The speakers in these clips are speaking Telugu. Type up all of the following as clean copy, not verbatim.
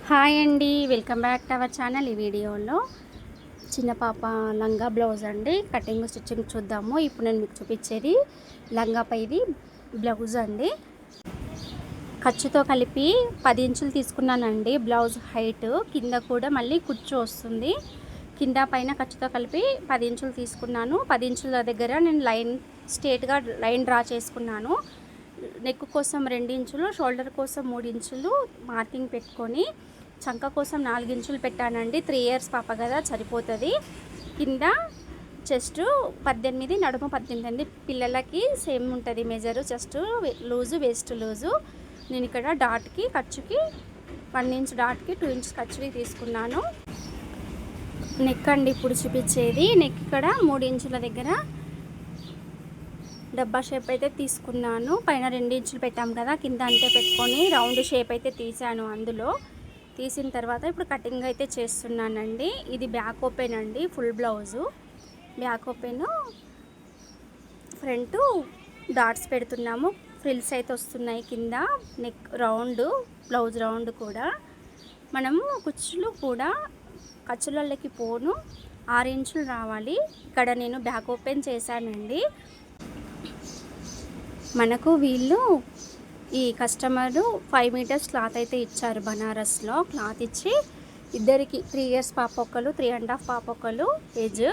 హాయ్ అండి, welcome back to our channel. ఈ వీడియోలో చిన్న పాప లంగా బ్లౌజ్ అండి కటింగ్ స్టిచ్చింగ్ చూద్దాము. ఇప్పుడు నేను మీకు చూపించేది లంగాపై ఇది బ్లౌజ్ అండి. ఖర్చుతో కలిపి 10 ఇంచులు తీసుకున్నానండి బ్లౌజ్ హైట్. కింద కూడా మళ్ళీ కుచ్చు వస్తుంది. కింద పైన ఖర్చుతో కలిపి 10 ఇంచులు తీసుకున్నాను. 10 ఇంచుల దగ్గర నేను స్ట్రేట్గా లైన్ డ్రా చేసుకున్నాను. నెక్ కోసం 2 ఇంచులు, షోల్డర్ కోసం 3 ఇంచులు మార్కింగ్ పెట్టుకొని చంక కోసం 4 ఇంచులు పెట్టానండి. 3 ఇయర్స్ పాప కదా, సరిపోతుంది. కింద చెస్ట్ 18, నడుము 18. పిల్లలకి సేమ్ ఉంటుంది measure. Chest loose, waste loose. నేను ఇక్కడ డాట్కి ఖర్చుకి 1 ఇంచ్ డాట్కి 2 ఇంచ్ ఖర్చుకి తీసుకున్నాను. నెక్ అండి ఇప్పుడు చూపించేది. నెక్ ఇక్కడ 3 ఇంచుల దగ్గర డబ్బా షేప్ అయితే తీసుకున్నాను. పైన 2 ఇంచులు పెట్టాం కదా, కింద అంతే పెట్టుకొని రౌండ్ షేప్ అయితే తీసాను. అందులో తీసిన తర్వాత ఇప్పుడు కటింగ్ అయితే చేస్తున్నానండి. ఇది బ్యాక్ ఓపెన్ అండి, full blouse back open. Front dots పెడుతున్నాము. ఫ్రిల్స్ అయితే వస్తున్నాయి కింద. నెక్ రౌండ్, బ్లౌజ్ రౌండ్ కూడా. మనము కుచ్చులు కూడా ఖర్చులకి పోను 6 ఇంచులు రావాలి. ఇక్కడ నేను బ్యాక్ ఓపెన్ చేశానండి. మనకు వీళ్ళు ఈ కస్టమరు 5 మీటర్స్ క్లాత్ అయితే ఇచ్చారు. బనారస్లో క్లాత్ ఇచ్చి ఇద్దరికి 3 ఇయర్స్ పాప ఒకళ్ళు, 3.5 పాప ఒకళ్ళు ఏజ్,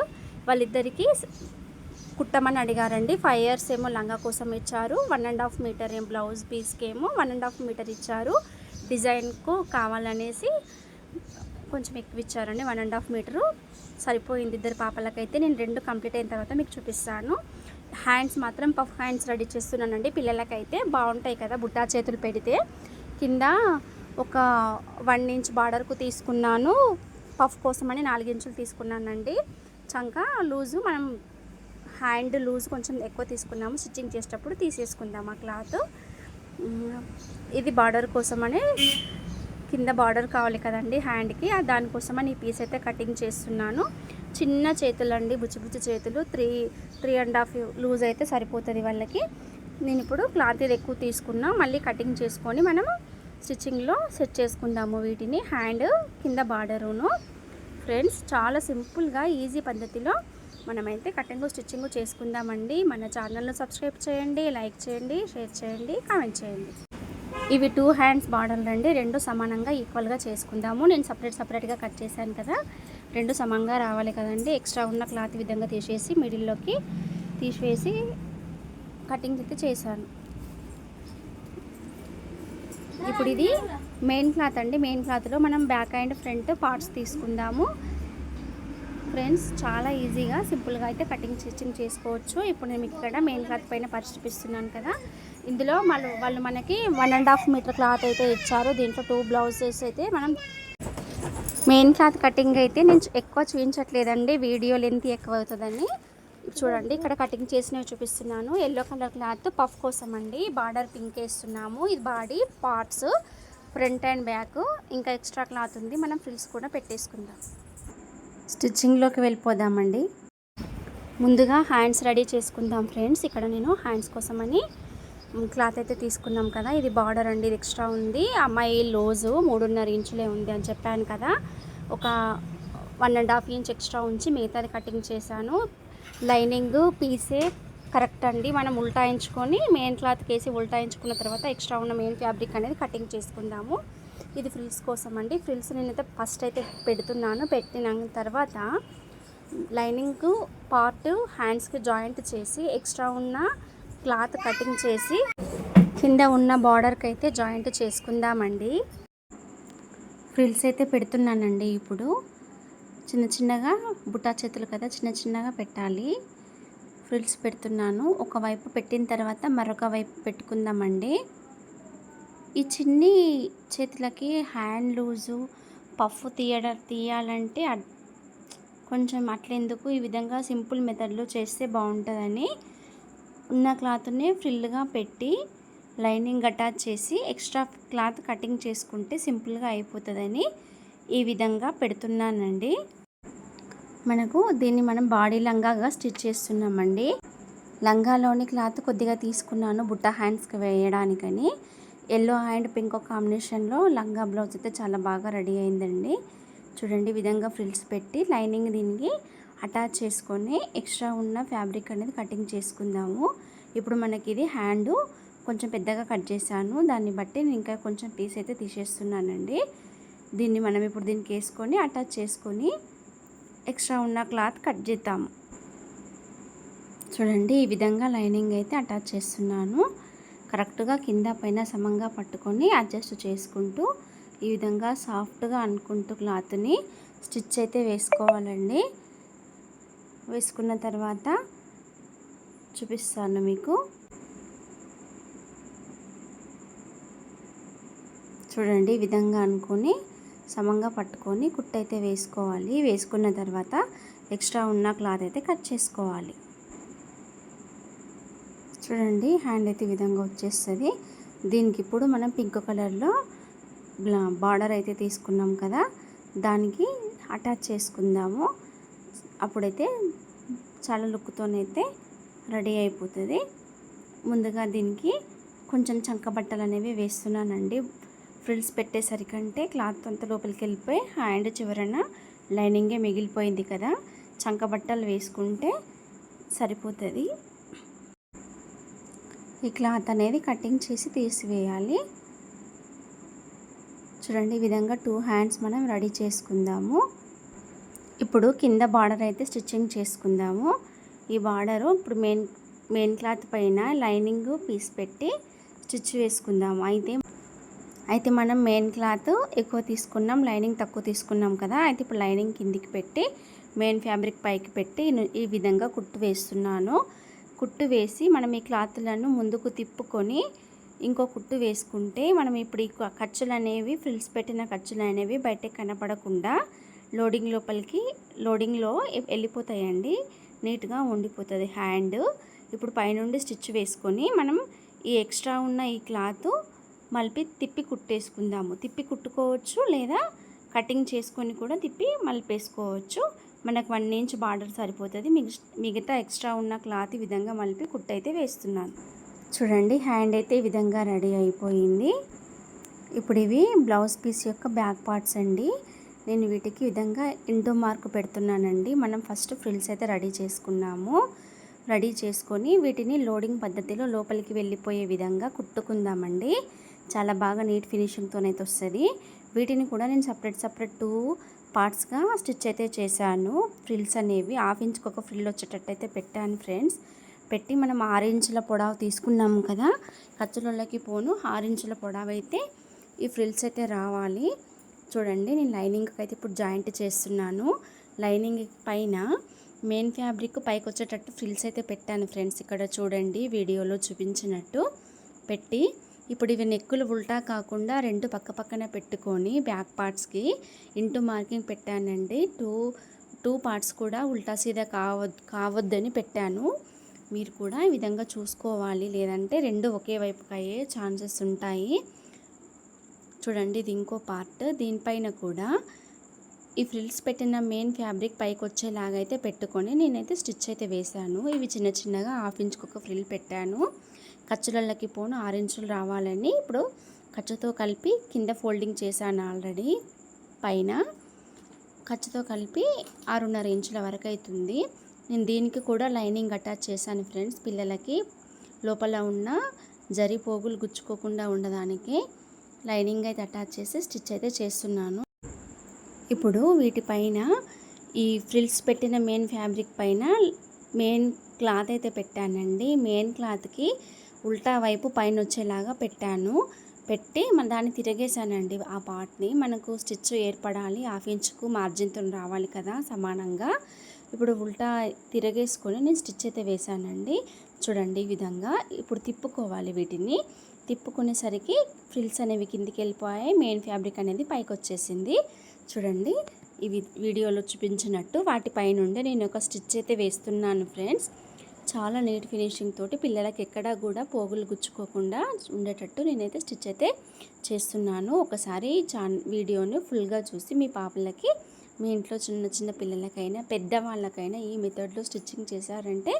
వాళ్ళిద్దరికి కుట్టమని అడిగారండి. 5 ఇయర్స్ ఏమో లంగా కోసం ఇచ్చారు. 1.5 మీటర్ ఏం బ్లౌజ్ పీస్కి ఏమో 1.5 మీటర్ ఇచ్చారు. డిజైన్కు కావాలనేసి కొంచెం ఎక్కువ ఇచ్చారండి. 1.5 మీటరు సరిపోయింది ఇద్దరు పాపలకైతే. నేను 2 కంప్లీట్ అయిన తర్వాత మీకు చూపిస్తాను. హ్యాండ్స్ మాత్రం పఫ్ హ్యాండ్స్ రెడీ చేస్తున్నానండి. పిల్లలకైతే బాగుంటాయి కదా బుట్టా చేతులు పెడితే. కింద ఒక 1 ఇంచ్ బార్డర్కు తీసుకున్నాను. పఫ్ కోసమని 4 ఇంచులు తీసుకున్నానండి. చంక లూజు మనం హ్యాండ్ లూజ్ కొంచెం ఎక్కువ తీసుకున్నాము. స్టిచ్చింగ్ చేసేటప్పుడు తీసేసుకుందాం ఆ క్లాత్. ఇది బార్డర్ కోసమని, కింద బార్డర్ కావాలి కదండి హ్యాండ్కి, దానికోసమని ఈ పీస్ అయితే కటింగ్ చేస్తున్నాను. చిన్న చేతులు అండి, బుచ్చి చేతులు. 3.5 లూజ్ అయితే సరిపోతుంది వాళ్ళకి. నేను ఇప్పుడు క్లాత్ ఇది ఎక్కువ తీసుకున్నా. మళ్ళీ కటింగ్ చేసుకొని మనం స్టిచ్చింగ్లో సెట్ చేసుకుందాము వీటిని. హ్యాండ్ కింద బార్డరును. ఫ్రెండ్స్, చాలా సింపుల్గా ఈజీ పద్ధతిలో మనమైతే కటింగ్ స్టిచ్చింగ్ చేసుకుందామండి. మన ఛానల్ను సబ్స్క్రైబ్ చేయండి, లైక్ చేయండి, షేర్ చేయండి, కామెంట్ చేయండి. ఇవి 2 హ్యాండ్స్ బార్డర్లు అండి. 2 సమానంగా ఈక్వల్గా చేసుకుందాము. నేను సపరేట్గా కట్ చేశాను కదా, 2 సమానంగా రావాలి కదండి. ఎక్స్ట్రా ఉన్న క్లాత్ విధంగా తీసేసి మిడిల్లోకి తీసివేసి కటింగ్ అయితే చేశాను. ఇప్పుడు ఇది మెయిన్ క్లాత్ అండి. మెయిన్ క్లాత్లో మనం బ్యాక్ అండ్ ఫ్రంట్ పార్ట్స్ తీసుకుందాము. ఫ్రెండ్స్, చాలా ఈజీగా సింపుల్గా అయితే కటింగ్ స్టిచ్చింగ్ చేసుకోవచ్చు. ఇప్పుడు నేను ఇక్కడ మెయిన్ క్లాత్ పైన పరిచి చూపిస్తున్నాను కదా. ఇందులో వాళ్ళు మనకి 1.5 మీటర్ క్లాత్ అయితే ఇచ్చారు. దీంట్లో 2 బ్లౌజెస్ అయితే మనం మెయిన్ క్లాత్ కటింగ్ అయితే నేను ఎక్కువ చూపించట్లేదండి, వీడియో లెంత్ ఎక్కువ అవుతుందని. చూడండి, ఇక్కడ కటింగ్ చేసినవి చూపిస్తున్నాను. ఎల్లో కలర్ క్లాత్ పఫ్ కోసం అండి. బార్డర్ పింక్ వేస్తున్నాము. ఇది body parts, front and back. ఇంకా ఎక్స్ట్రా క్లాత్ ఉంది, మనం ఫ్రిల్స్ కూడా పెట్టేసుకుందాం. స్టిచ్చింగ్లోకి వెళ్ళిపోదామండి. ముందుగా హ్యాండ్స్ రెడీ చేసుకుందాం ఫ్రెండ్స్. ఇక్కడ నేను హ్యాండ్స్ కోసమని క్లాత్ అయితే తీసుకున్నాం కదా. ఇది బార్డర్ అండి, ఇది ఎక్స్ట్రా ఉంది. అమ్మాయి లోజు 3.5 ఇంచులే ఉంది అని చెప్పాను కదా. ఒక 1.5 ఇంచ్ ఎక్స్ట్రా ఉంచి మిగతాది కటింగ్ చేశాను. లైనింగ్ పీసే కరెక్ట్ అండి. మనం ఉల్టాయించుకొని మెయిన్ క్లాత్ కేసి ఉల్టాయించుకున్న తర్వాత ఎక్స్ట్రా ఉన్న మెయిన్ ఫ్యాబ్రిక్ అనేది కటింగ్ చేసుకుందాము. ఇది ఫ్రిల్స్ కోసం అండి. ఫ్రిల్స్ నేనైతే ఫస్ట్ అయితే పెడుతున్నాను. పెట్టిన తర్వాత లైనింగ్ పార్ట్ హ్యాండ్స్కి జాయింట్ చేసి ఎక్స్ట్రా ఉన్న క్లాత్ కటింగ్ చేసి కింద ఉన్న బార్డర్కి అయితే జాయింట్ చేసుకుందామండి. ఫ్రిల్స్ అయితే పెడుతున్నానండి. ఇప్పుడు చిన్నగా బుట్టా చేతులు కదా, చిన్నగా పెట్టాలి. ఫ్రిల్స్ పెడుతున్నాను. ఒకవైపు పెట్టిన తర్వాత మరొక వైపు పెట్టుకుందామండి. ఈ చిన్ని చేతులకి హ్యాండ్ లూజు పఫ్ తీయాలంటే కొంచెం అట్లెందుకు, ఈ విధంగా సింపుల్ మెథడ్లో చేస్తే బాగుంటుందని ఉన్న క్లాత్ని ఫ్రిల్గా పెట్టి లైనింగ్ అటాచ్ చేసి ఎక్స్ట్రా క్లాత్ కటింగ్ చేసుకుంటే సింపుల్గా అయిపోతుందని ఈ విధంగా పెడుతున్నానండి. మనకు దీన్ని మనం బాడీ లంగాగా స్టిచ్ చేస్తున్నామండి. లంగాలోని క్లాత్ కొద్దిగా తీసుకున్నాను బుట్ట హ్యాండ్స్కి వేయడానికని. ఎల్లో అండ్ పింక్ కాంబినేషన్లో లంగా బ్లౌజ్ అయితే చాలా బాగా రెడీ అయిందండి. చూడండి ఈ విధంగా ఫ్రిల్స్ పెట్టి లైనింగ్ దీనికి అటాచ్ చేసుకొని ఎక్స్ట్రా ఉన్న ఫ్యాబ్రిక్ అనేది కటింగ్ చేసుకుందాము. ఇప్పుడు మనకి ఇది హ్యాండ్ కొంచెం పెద్దగా కట్ చేశాను, దాన్ని బట్టి నేను ఇంకా కొంచెం పీస్ అయితే తీసేస్తున్నానండి. దీన్ని మనం ఇప్పుడు దీనికి వేసుకొని అటాచ్ చేసుకొని ఎక్స్ట్రా ఉన్న క్లాత్ కట్ చేద్దాము. చూడండి ఈ విధంగా లైనింగ్ అయితే అటాచ్ చేస్తున్నాను. కరెక్ట్గా కింద పైన సమంగా పట్టుకొని అడ్జస్ట్ చేసుకుంటూ ఈ విధంగా సాఫ్ట్గా అనుకుంటూ క్లాత్ని స్టిచ్ అయితే వేసుకోవాలండి. వేసుకున్న తర్వాత చూపిస్తాను మీకు. చూడండి ఈ విధంగా అనుకొని సమంగా పట్టుకొని కుట్టు అయితే వేసుకోవాలి. వేసుకున్న తర్వాత ఎక్స్ట్రా ఉన్న క్లాత్ అయితే కట్ చేసుకోవాలి. చూడండి హ్యాండ్ అయితే ఈ విధంగా వచ్చేస్తుంది. దీనికి ఇప్పుడు మనం పింక్ కలర్లో బార్డర్ అయితే తీసుకున్నాం కదా, దానికి అటాచ్ చేసుకుందాము. అప్పుడైతే చాలా లుక్తోనైతే రెడీ అయిపోతుంది. ముందుగా దీనికి కొంచెం చంక బట్టలు అనేవి వేస్తున్నానండి. ఫ్రిల్స్ పెట్టేసరికంటే క్లాత్ అంతా లోపలికి వెళ్ళిపోయి హ్యాండ్ చివరన లైనింగే మిగిలిపోయింది కదా, చంక బట్టలు వేసుకుంటే సరిపోతుంది. ఈ క్లాత్ అనేది కటింగ్ చేసి తీసివేయాలి. చూడండి ఈ విధంగా 2 హ్యాండ్స్ మనం రెడీ చేసుకుందాము. ఇప్పుడు కింద బార్డర్ అయితే స్టిచ్చింగ్ చేసుకుందాము. ఈ బార్డరు ఇప్పుడు మెయిన్ క్లాత్ పైన లైనింగ్ పీస్ పెట్టి స్టిచ్ వేసుకుందాము. అయితే మనం మెయిన్ క్లాత్ ఎక్కువ తీసుకున్నాం, లైనింగ్ తక్కువ తీసుకున్నాం కదా. అయితే ఇప్పుడు లైనింగ్ కిందికి పెట్టి మెయిన్ ఫ్యాబ్రిక్ పైకి పెట్టి ఈ విధంగా కుట్టు వేస్తున్నాను. కుట్టు వేసి మనం ఈ క్లాత్లను ముందుకు తిప్పుకొని ఇంకో కుట్టు వేసుకుంటే మనం ఇప్పుడు ఈ ఖర్చులు అనేవి ఫ్రిల్స్ పెట్టిన ఖర్చులు అనేవి బయటకు కనపడకుండా లోడింగ్లో వెళ్ళిపోతాయండి. నీట్గా ఉండిపోతుంది హ్యాండ్. ఇప్పుడు పైనుండి స్టిచ్ వేసుకొని మనం ఈ ఎక్స్ట్రా ఉన్న ఈ క్లాత్ మలిపి తిప్పి కుట్టేసుకుందాము. తిప్పి కుట్టుకోవచ్చు లేదా కటింగ్ చేసుకొని కూడా తిప్పి మలిపేసుకోవచ్చు. మనకు 1 ఇంచ్ బార్డర్ సరిపోతుంది. మిగతా ఎక్స్ట్రా ఉన్న క్లాత్ ఈ విధంగా మలిపి కుట్టు అయితే వేస్తున్నాను. చూడండి హ్యాండ్ అయితే ఈ విధంగా రెడీ అయిపోయింది. ఇప్పుడు ఇవి బ్లౌజ్ పీస్ యొక్క బ్యాక్ పార్ట్స్ అండి. నేను వీటికి ఈ విధంగా ఇంటూ మార్క్ పెడుతున్నానండి. మనం ఫస్ట్ ఫ్రిల్స్ అయితే రెడీ చేసుకున్నాము. రెడీ చేసుకొని వీటిని లోడింగ్ పద్ధతిలో లోపలికి వెళ్ళిపోయే విధంగా కుట్టుకుందామండి. చాలా బాగా నీట్ ఫినిషింగ్తోనైతే వస్తుంది. వీటిని కూడా నేను సపరేట్ 2 పార్ట్స్గా స్టిచ్ అయితే చేశాను. ఫ్రిల్స్ అనేవి 1/2 ఇంచ్కి ఒక ఫ్రిల్ వచ్చేటట్టు అయితే పెట్టాను ఫ్రెండ్స్. పెట్టి మనం 6 ఇంచుల పొడవు తీసుకున్నాము కదా, ఖర్చులకి పోను 6 ఇంచుల పొడవు అయితే ఈ ఫ్రిల్స్ అయితే రావాలి. చూడండి నేను లైనింగ్కి అయితే ఇప్పుడు జాయింట్ చేస్తున్నాను. లైనింగ్ పైన మెయిన్ ఫ్యాబ్రిక్ పైకి వచ్చేటట్టు ఫ్రిల్స్ అయితే పెట్టాను ఫ్రెండ్స్. ఇక్కడ చూడండి వీడియోలో చూపించినట్టు పెట్టి ఇప్పుడు ఇవి నెక్కులు ఉల్టా కాకుండా 2 పక్కన పెట్టుకొని బ్యాక్ పార్ట్స్కి ఇంటూ మార్కింగ్ పెట్టానండి. 2 పార్ట్స్ కూడా ఉల్టా సీదా కావద్దని పెట్టాను. మీరు కూడా ఈ విధంగా చూసుకోవాలి, లేదంటే 2 ఒకే వైపుకి అయ్యే ఛాన్సెస్ ఉంటాయి. చూడండి ఇది ఇంకో పార్ట్. దీనిపైన కూడా ఈ ఫ్రిల్స్ పెట్టిన మెయిన్ ఫ్యాబ్రిక్ పైకి వచ్చేలాగా అయితే పెట్టుకొని నేనైతే స్టిచ్ అయితే వేశాను. ఇవి చిన్నగా 1/2 ఇంచ్కి ఒక ఫ్రిల్ పెట్టాను. ఖర్చులకి పోను 6 ఇంచులు రావాలని ఇప్పుడు ఖర్చుతో కలిపి కింద ఫోల్డింగ్ చేశాను ఆల్రెడీ. పైన ఖర్చుతో కలిపి 6.5 ఇంచుల వరకు అవుతుంది. నేను దీనికి కూడా లైనింగ్ అటాచ్ చేశాను ఫ్రెండ్స్. పిల్లలకి లోపల ఉన్న జరీ పోగులు గుచ్చుకోకుండా ఉండడానికి లైనింగ్ అయితే అటాచ్ చేసి స్టిచ్ అయితే చేస్తున్నాను. ఇప్పుడు వీటిపైన ఈ ఫ్రిల్స్ పెట్టిన మెయిన్ ఫ్యాబ్రిక్ పైన మెయిన్ క్లాత్ అయితే పెట్టానండి. మెయిన్ క్లాత్కి ఉల్టా వైపు పైన వచ్చేలాగా పెట్టాను. పెట్టి దాన్ని తిరగేసానండి. ఆ పార్ట్ని మనకు స్టిచ్ ఏర్పడాలి, 1/2 ఇంచుకు మార్జిన్తో రావాలి కదా సమానంగా. ఇప్పుడు ఉల్టా తిరగేసుకొని నేను స్టిచ్ అయితే వేసానండి. చూడండి ఈ విధంగా ఇప్పుడు తిప్పుకోవాలి. వీటిని తిప్పుకునేసరికి ఫ్రిల్స్ అనేవి కిందికి వెళ్ళిపోయాయి, మెయిన్ ఫ్యాబ్రిక్ అనేది పైకి వచ్చేసింది. చూడండి ఇవి వీడియోలో చూపించినట్టు వాటిపై నుండి నేను ఒక స్టిచ్ అయితే వేస్తున్నాను ఫ్రెండ్స్. చాలా నీట్ ఫినిషింగ్ తోటి పిల్లలకి ఎక్కడా కూడా పోగులు గుచ్చుకోకుండా ఉండేటట్టు నేనైతే స్టిచ్ అయితే చేస్తున్నాను. ఒకసారి వీడియోని ఫుల్గా చూసి మీ పాపలకి, మీ ఇంట్లో చిన్న పిల్లలకైనా పెద్దవాళ్ళకైనా ఈ మెథడ్లో స్టిచ్చింగ్ చేశారంటే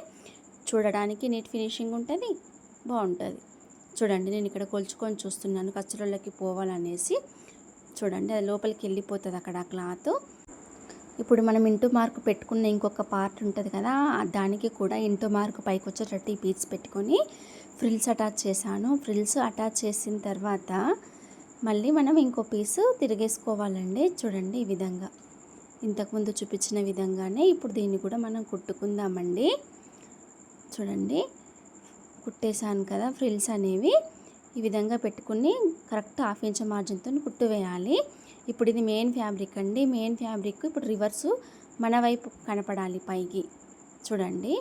చూడడానికి నీట్ ఫినిషింగ్ ఉంటుంది, బాగుంటుంది. చూడండి నేను ఇక్కడ కొలుచుకొని చూస్తున్నాను కచ్చరలోకి పోవాలనేసి. చూడండి అది లోపలికి వెళ్ళిపోతుంది అక్కడ ఆ క్లాత్. ఇప్పుడు మనం ఇంటూ మార్క్ పెట్టుకున్న ఇంకొక పార్ట్ ఉంటుంది కదా, దానికి కూడా ఇంటూ మార్క్ పైకి వచ్చేటట్టు ఈ పీస్ పెట్టుకొని ఫ్రిల్స్ అటాచ్ చేశాను. ఫ్రిల్స్ అటాచ్ చేసిన తర్వాత మళ్ళీ మనం ఇంకో పీసు తిరిగేసుకోవాలండి. చూడండి ఈ విధంగా ఇంతకుముందు చూపించిన విధంగానే ఇప్పుడు దీన్ని కూడా మనం కుట్టుకుందామండి. చూడండి కుట్టేశాను కదా ఫ్రిల్స్ అనేవి. ఈ విధంగా పెట్టుకుని కరెక్ట్ 1/2 ఇంచ్ మార్జిన్తో కుట్టు వేయాలి. ఇప్పుడు ఇది మెయిన్ ఫ్యాబ్రిక్ అండి. మెయిన్ ఫ్యాబ్రిక్ ఇప్పుడు రివర్సు మన వైపు కనపడాలి పైకి. చూడండి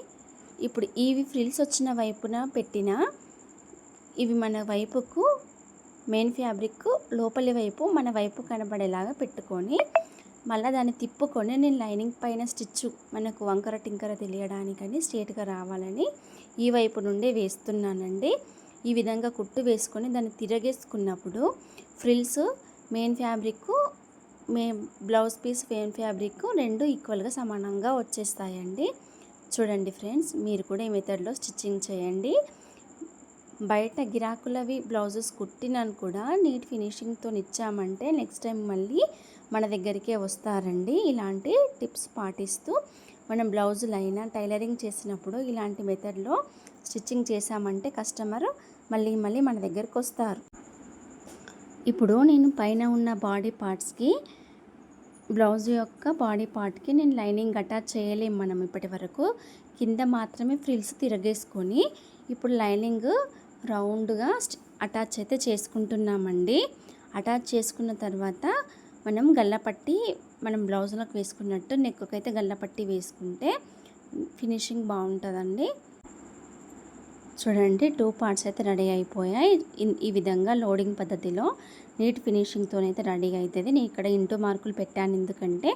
ఇప్పుడు ఇవి ఫ్రిల్స్ వచ్చిన వైపున పెట్టిన ఇవి మన వైపుకు మెయిన్ ఫ్యాబ్రిక్ లోపలి వైపు మన వైపు కనపడేలాగా పెట్టుకొని మళ్ళీ దాన్ని తిప్పుకొని నేను లైనింగ్ పైన స్టిచ్ మనకు వంకర టింకర తెలియడానికని స్ట్రేట్గా రావాలని ఈ వైపు నుండి వేస్తున్నానండి. ఈ విధంగా కుట్టు వేసుకొని దాన్ని తిరగేసుకున్నప్పుడు frills main fabric blouse piece main fabric రెండు ఈక్వల్గా సమానంగా వచ్చేస్తాయండి. చూడండి ఫ్రెండ్స్, మీరు కూడా ఈ మెథడ్లో స్టిచ్చింగ్ చేయండి. బయట గిరాకులవి బ్లౌజెస్ కుట్టినాను కూడా నీట్ ఫినిషింగ్తో ఇచ్చామంటే నెక్స్ట్ టైం మళ్ళీ మన దగ్గరికే వస్తారండి. ఇలాంటి టిప్స్ పాటిస్తూ మనం బ్లౌజులు అయినా టైలరింగ్ చేసినప్పుడు ఇలాంటి మెథడ్లో స్టిచ్చింగ్ చేసామంటే కస్టమర్ మళ్ళీ మన దగ్గరికి వస్తారు. ఇప్పుడు నేను పైన ఉన్న బాడీ పార్ట్స్కి బ్లౌజ్ యొక్క బాడీ పార్ట్కి నేను లైనింగ్ అటాచ్ చేయలేము మనం ఇప్పటి వరకు. కింద మాత్రమే ఫ్రిల్స్ తిరగేసుకొని ఇప్పుడు లైనింగ్ రౌండ్గా అటాచ్ అయితే చేసుకుంటున్నామండి. అటాచ్ చేసుకున్న తర్వాత మనం గల్లపట్టి మనం బ్లౌజ్లోకి వేసుకున్నట్టు నెక్కు అయితే గల్లపట్టి వేసుకుంటే ఫినిషింగ్ బాగుంటుందండి. చూడండి 2 పార్ట్స్ అయితే రెడీ అయిపోయాయి. ఈ విధంగా లోడింగ్ పద్ధతిలో నీట్ ఫినిషింగ్తోనైతే రెడీ అవుతుంది. నేను ఇక్కడ ఇంటూ మార్కులు పెట్టాను ఎందుకంటే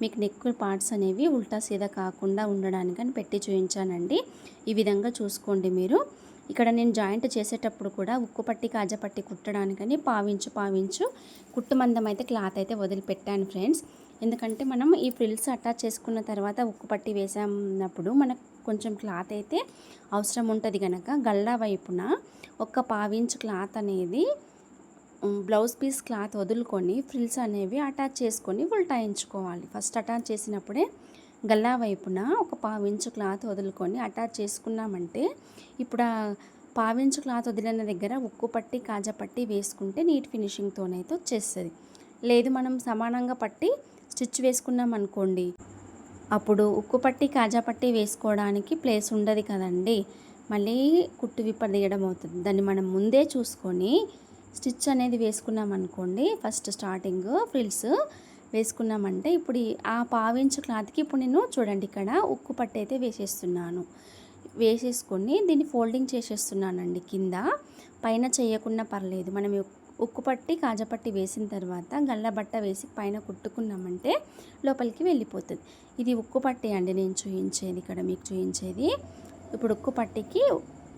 మీకు నెక్ పార్ట్స్ అనేవి ఉల్టా సీదా కాకుండా ఉండడానికని పెట్టి చూపించానండి. ఈ విధంగా చూసుకోండి మీరు. ఇక్కడ నేను జాయింట్ చేసేటప్పుడు కూడా ఉక్కు పట్టి కాజపట్టి కుట్టడానికని పావించు కుట్టు మందం అయితే క్లాత్ అయితే వదిలిపెట్టాను ఫ్రెండ్స్. ఎందుకంటే మనం ఈ ఫ్రిల్స్ అటాచ్ చేసుకున్న తర్వాత ఉక్కు పట్టి వేసామన్నప్పుడు మనకు కొంచెం క్లాత్ అయితే అవసరం ఉంటుంది కనుక గల్లా వైపున ఒక 1/2 ఇంచ్ క్లాత్ అనేది బ్లౌజ్ పీస్ క్లాత్ వదులుకొని ఫ్రిల్స్ అనేవి అటాచ్ చేసుకొని ఉల్టాయించుకోవాలి. ఫస్ట్ అటాచ్ చేసినప్పుడే గల్లా వైపున ఒక 1/2 ఇంచ్ క్లాత్ వదులుకొని అటాచ్ చేసుకున్నామంటే ఇప్పుడు ఆ 1/2 ఇంచ్ క్లాత్ వదిలిన దగ్గర ఉక్కు పట్టి కాజపట్టి వేసుకుంటే నీట్ ఫినిషింగ్తోనైతే వచ్చేస్తుంది. లేదు మనం సమానంగా పట్టి స్టిచ్ వేసుకున్నాం అనుకోండి, అప్పుడు ఉక్కు పట్టి కాజాపట్టి వేసుకోవడానికి ప్లేస్ ఉండదు కదండి. మళ్ళీ కుట్టు విప్పదీయడం అవుతుంది. దాన్ని మనం ముందే చూసుకొని స్టిచ్ అనేది వేసుకున్నాం అనుకోండి. ఫస్ట్ స్టార్టింగ్ ఫ్రిల్స్ వేసుకున్నామంటే ఇప్పుడు ఆ 1/2 ఇంచ్ క్లాత్కి ఇప్పుడు నేను చూడండి ఇక్కడ ఉక్కు పట్టి అయితే వేసేసుకొని దీన్ని ఫోల్డింగ్ చేసేస్తున్నానండి. కింద పైన చేయకుండా పర్లేదు. మనం ఉక్కు పట్టి కాజపట్టి వేసిన తర్వాత గల్ల బట్ట వేసి పైన కుట్టుకున్నామంటే లోపలికి వెళ్ళిపోతుంది. ఇది ఉక్కు పట్టి అండి నేను చూపించేది, ఇక్కడ మీకు చూపించేది. ఇప్పుడు ఉక్కు పట్టికి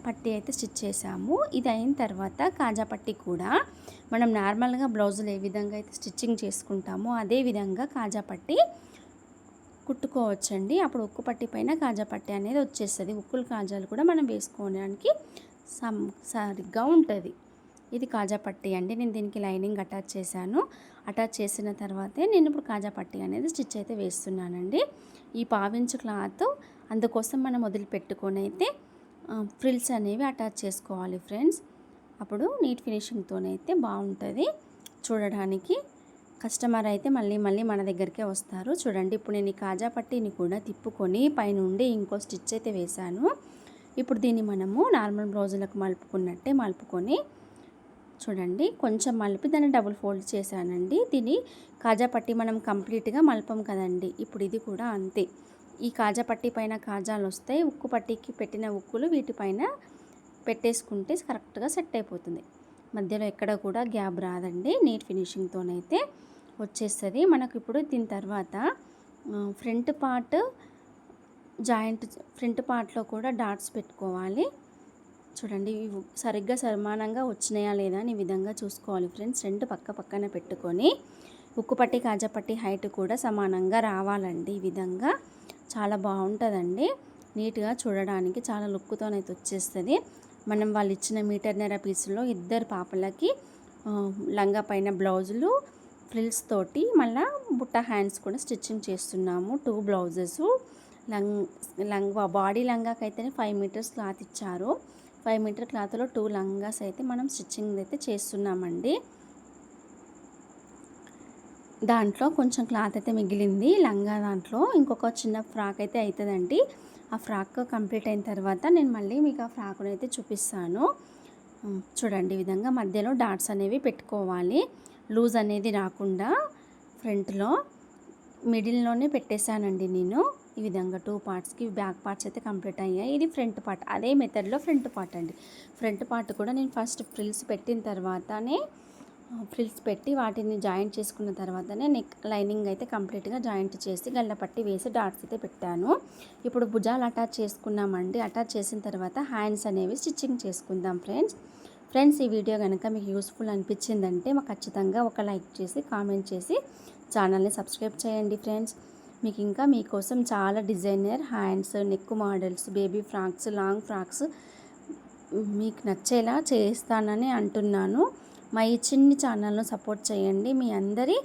పట్టి అయితే స్టిచ్ చేసాము. ఇది అయిన తర్వాత కాజాపట్టి కూడా మనం నార్మల్గా బ్లౌజులు ఏ విధంగా అయితే స్టిచ్చింగ్ చేసుకుంటామో అదే విధంగా కాజాపట్టి కుట్టుకోవచ్చండి. అప్పుడు ఉక్కు పట్టి పైన కాజాపట్టి అనేది వచ్చేస్తుంది. ఉక్కులు కాజాలు కూడా మనం వేసుకోవడానికి సరిగ్గా ఉంటుంది. ఇది కాజాపట్టి అండి. నేను దీనికి లైనింగ్ అటాచ్ చేశాను. అటాచ్ చేసిన తర్వాతే నేను ఇప్పుడు కాజాపట్టి అనేది స్టిచ్ అయితే వేస్తున్నానండి. ఈ 1/2 ఇంచ్ క్లాత్ అందుకోసం మనం వదిలిపెట్టుకొని అయితే ఫ్రిల్స్ అనేవి అటాచ్ చేసుకోవాలి ఫ్రెండ్స్. అప్పుడు నీట్ ఫినిషింగ్తోనైతే బాగుంటుంది చూడడానికి. కస్టమర్ అయితే మళ్ళీ మన దగ్గరికే వస్తారు. చూడండి ఇప్పుడు నేను ఈ కాజాపట్టిని కూడా తిప్పుకొని పైనుండి ఇంకో స్టిచ్ అయితే వేశాను. ఇప్పుడు దీన్ని మనము నార్మల్ బ్లౌజులకు మలుపుకున్నట్టే మలుపుకొని చూడండి కొంచెం మలిపి దాన్ని డబుల్ ఫోల్డ్ చేశానండి. దీన్ని కాజాపట్టి మనం కంప్లీట్గా మలపం కదండి. ఇప్పుడు ఇది కూడా అంతే. ఈ కాజాపట్టి పైన కాజాలు వస్తాయి. ఉక్కు పట్టికి పెట్టిన ఉక్కులు వీటిపైన పెట్టేసుకుంటే కరెక్ట్గా సెట్ అయిపోతుంది. మధ్యలో ఎక్కడ కూడా గ్యాప్ రాదండి. నీట్ ఫినిషింగ్తోనైతే వచ్చేస్తుంది మనకు. ఇప్పుడు దీని తర్వాత ఫ్రంట్ పార్ట్లో కూడా డాట్స్ పెట్టుకోవాలి. చూడండి ఇవి సరిగ్గా సమానంగా వచ్చినాయా లేదా అని ఈ విధంగా చూసుకోవాలి ఫ్రెండ్స్. రెండు పక్కన పెట్టుకొని ఉక్కు పట్టి కాజాపట్టి హైట్ కూడా సమానంగా రావాలండి. ఈ విధంగా చాలా బాగుంటుందండి. నీట్గా చూడడానికి చాలా లుక్తోనైతే వచ్చేస్తుంది. మనం వాళ్ళు ఇచ్చిన మీటర్‌న్నర పీసులో ఇద్దరు పాపలకి లంగా పైన బ్లౌజులు ఫ్రిల్స్ తోటి మళ్ళీ బుట్ట హ్యాండ్స్ కూడా స్టిచ్చింగ్ చేస్తున్నాము. 2 బ్లౌజెస్ లంగా బాడీ లంగాకైతేనే 5 మీటర్స్ క్లాత్ ఇచ్చారు. 5 మీటర్ క్లాత్లో 2 లంగాస్ అయితే మనం స్టిచ్చింగ్ అయితే చేస్తున్నామండి. దాంట్లో కొంచెం క్లాత్ అయితే మిగిలింది లంగా దాంట్లో. ఇంకొక చిన్న ఫ్రాక్ అయితే అవుతుందండి. ఆ ఫ్రాక్ కంప్లీట్ అయిన తర్వాత నేను మళ్ళీ మీకు ఆ ఫ్రాక్ను అయితే చూపిస్తాను. చూడండి ఈ విధంగా మధ్యలో డాట్స్ అనేవి పెట్టుకోవాలి. లూజ్ అనేది రాకుండా ఫ్రంట్లో మిడిల్లోనే పెట్టేశానండి నేను. ఈ విధంగా 2 పార్ట్స్కి బ్యాక్ పార్ట్స్ అయితే కంప్లీట్ అయ్యాయి. ఇది ఫ్రంట్ పార్ట్. అదే మెథడ్లో ఫ్రంట్ పార్ట్ అండి. ఫ్రంట్ పార్ట్ కూడా నేను ఫస్ట్ ఫ్రిల్స్ పెట్టిన తర్వాతనే ఫ్రిల్స్ పెట్టి వాటిని జాయింట్ చేసుకున్న తర్వాతనే నెక్ లైనింగ్ అయితే కంప్లీట్గా జాయింట్ చేసి గల్లపట్టి వేసి డాట్స్ అయితే పెట్టాను. ఇప్పుడు భుజాలు అటాచ్ చేసుకున్నామండి. అటాచ్ చేసిన తర్వాత హ్యాండ్స్ అనేవి స్టిచ్చింగ్ చేసుకుందాం ఫ్రెండ్స్ ఈ వీడియో కనుక మీకు యూస్ఫుల్ అనిపించిందంటే మాకు ఖచ్చితంగా ఒక లైక్ చేసి కామెంట్ చేసి ఛానల్ని సబ్స్క్రైబ్ చేయండి ఫ్రెండ్స్. మీకు ఇంకా మీకోసం చాలా designer hands, neck models, baby frocks, long frocks మీకు నచ్చేలా చేస్తానని అంటున్నాను. మా ఈ చిన్ని ఛానల్ను సపోర్ట్ చేయండి. మీ అందరి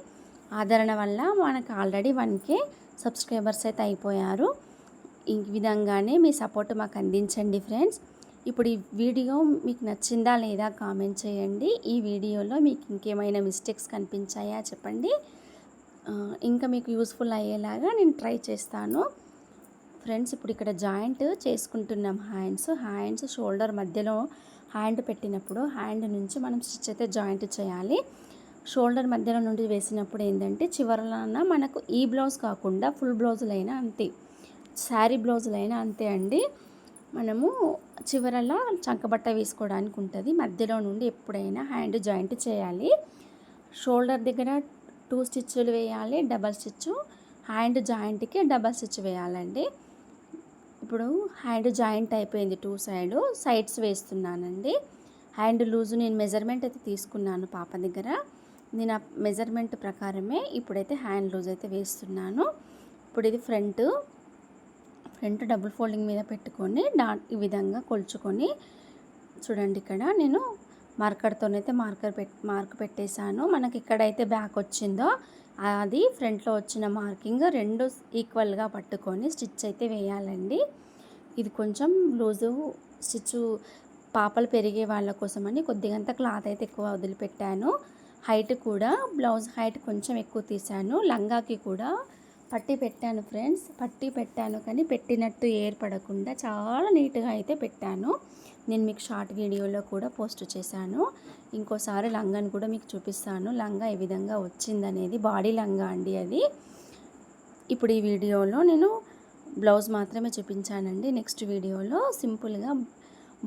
ఆదరణ వల్ల మనకు ఆల్రెడీ 1K సబ్స్క్రైబర్స్ అయితే అయిపోయారు. ఈ విధంగానే మీ సపోర్ట్ మాకు అందించండి ఫ్రెండ్స్. ఇప్పుడు ఈ వీడియో మీకు నచ్చిందా లేదా కామెంట్ చేయండి. ఈ వీడియోలో మీకు ఇంకేమైనా మిస్టేక్స్ కనిపించాయా చెప్పండి. ఇంకా మీకు యూస్ఫుల్ అయ్యేలాగా నేను ట్రై చేస్తాను ఫ్రెండ్స్. ఇప్పుడు ఇక్కడ జాయింట్ చేసుకుంటున్నాం. హ్యాండ్స్ షోల్డర్ మధ్యలో హ్యాండ్ పెట్టినప్పుడు హ్యాండ్ నుంచి మనం స్టిచ్ అయితే జాయింట్ చేయాలి. షోల్డర్ మధ్యలో నుండి వేసినప్పుడు ఏంటంటే చివరన మనకు ఈ బ్లౌజ్ కాకుండా ఫుల్ బ్లౌజులైనా అంతే, శారీ బ్లౌజులైనా అంతే అండి. మనము చివరలా చంకబట్ట వేసుకోవడానికి ఉంటుంది. మధ్యలో నుండి ఎప్పుడైనా హ్యాండ్ జాయింట్ చేయాలి. షోల్డర్ దగ్గర 2 స్టిచ్లు వేయాలి, డబల్ స్టిచ్. హ్యాండ్ జాయింట్కి డబల్ స్టిచ్ వేయాలండి. ఇప్పుడు హ్యాండ్ జాయింట్ అయిపోయింది. 2 సైడ్స్ వేస్తున్నానండి. హ్యాండ్ లూజు నేను మెజర్మెంట్ అయితే తీసుకున్నాను పాప దగ్గర. నేను ఆ మెజర్మెంట్ ప్రకారమే ఇప్పుడైతే హ్యాండ్ లూజ్ అయితే వేస్తున్నాను. ఇప్పుడు ఇది ఫ్రంట్ డబుల్ ఫోల్డింగ్ మీద పెట్టుకొని ఈ విధంగా కొలుచుకొని చూడండి. ఇక్కడ నేను మార్కర్తోనైతే మార్క్ పెట్టేశాను. మనకి ఎక్కడైతే బ్యాక్ వచ్చిందో అది ఫ్రంట్లో వచ్చిన మార్కింగ్ 2 ఈక్వల్గా పట్టుకొని స్టిచ్ అయితే వేయాలండి. ఇది కొంచెం లూజు స్టిచ్ పాపలు పెరిగే వాళ్ళ కోసమని కొద్దిగంత క్లాత్ అయితే ఎక్కువ వదిలిపెట్టాను. హైట్ కూడా బ్లౌజ్ హైట్ కొంచెం ఎక్కువ తీసాను. లంగాకి కూడా పట్టి పెట్టాను ఫ్రెండ్స్. పట్టి పెట్టాను కానీ పెట్టినట్టు ఏర్పడకుండా చాలా నీట్గా అయితే పెట్టాను. నేను మీకు షార్ట్ వీడియోలో కూడా పోస్ట్ చేశాను. ఇంకోసారి లంగాను కూడా మీకు చూపిస్తాను. లంగా ఏ విధంగా వచ్చిందనేది. బాడీ లంగా అండి అది. ఇప్పుడు ఈ వీడియోలో నేను బ్లౌజ్ మాత్రమే చూపించానండి. నెక్స్ట్ వీడియోలో సింపుల్గా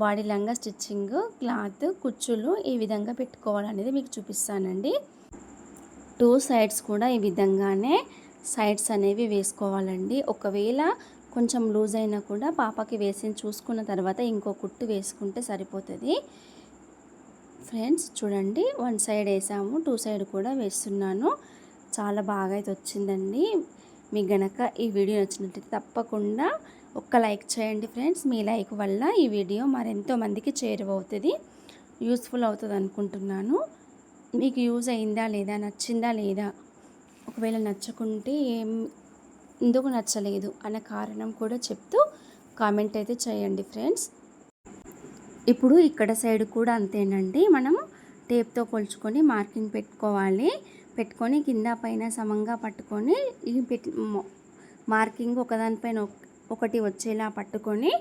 బాడీ లంగా స్టిచ్చింగ్, క్లాత్, కుచ్చులు ఏ విధంగా పెట్టుకోవాలనేది మీకు చూపిస్తానండి. 2 సైడ్స్ కూడా ఈ విధంగానే సైడ్స్ అనేవి వేసుకోవాలండి. ఒకవేళ కొంచెం లూజ్ అయినా కూడా పాపకి వేసి చూసుకున్న తర్వాత ఇంకో కుట్టు వేసుకుంటే సరిపోతుంది ఫ్రెండ్స్. చూడండి 1 సైడ్ వేసాము, 2 సైడ్ కూడా వేస్తున్నాను. చాలా బాగా అయితే వచ్చిందండి. మీకు గనక ఈ వీడియో నచ్చినట్లయితే తప్పకుండా ఒక్క లైక్ చేయండి ఫ్రెండ్స్. మీ లైక్ వల్ల ఈ వీడియో మరెంతో మందికి చేరువవుతుంది, యూస్ఫుల్ అవుతుంది అనుకుంటున్నాను. మీకు యూజ్ అయిందా లేదా, నచ్చిందా లేదా, ఒకవేళ నచ్చకుంటే ఎందుకు నచ్చలేదు అనే కారణం కూడా చెప్తూ కామెంట్ అయితే చేయండి ఫ్రెండ్స్. ఇప్పుడు ఇక్కడ సైడ్ కూడా అంతేనండి. మనము టేప్తో కొలుచుకొని మార్కింగ్ పెట్టుకొని కింద పైన సమంగా పట్టుకొని ఈ మార్కింగ్ ఒకదానిపైన ఒకటి వచ్చేలా పట్టుకొని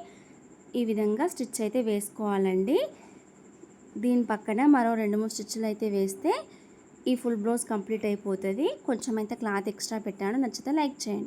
ఈ విధంగా స్టిచ్ అయితే వేసుకోవాలండి. దీని పక్కన మరో 2-3 స్టిచ్లు అయితే వేస్తే ఈ ఫుల్ బ్లౌజ్ కంప్లీట్ అయిపోతుంది. కొంచెం అయితే క్లాత్ ఎక్స్ట్రా పెట్టాను. నచ్చితే లైక్ చేయండి.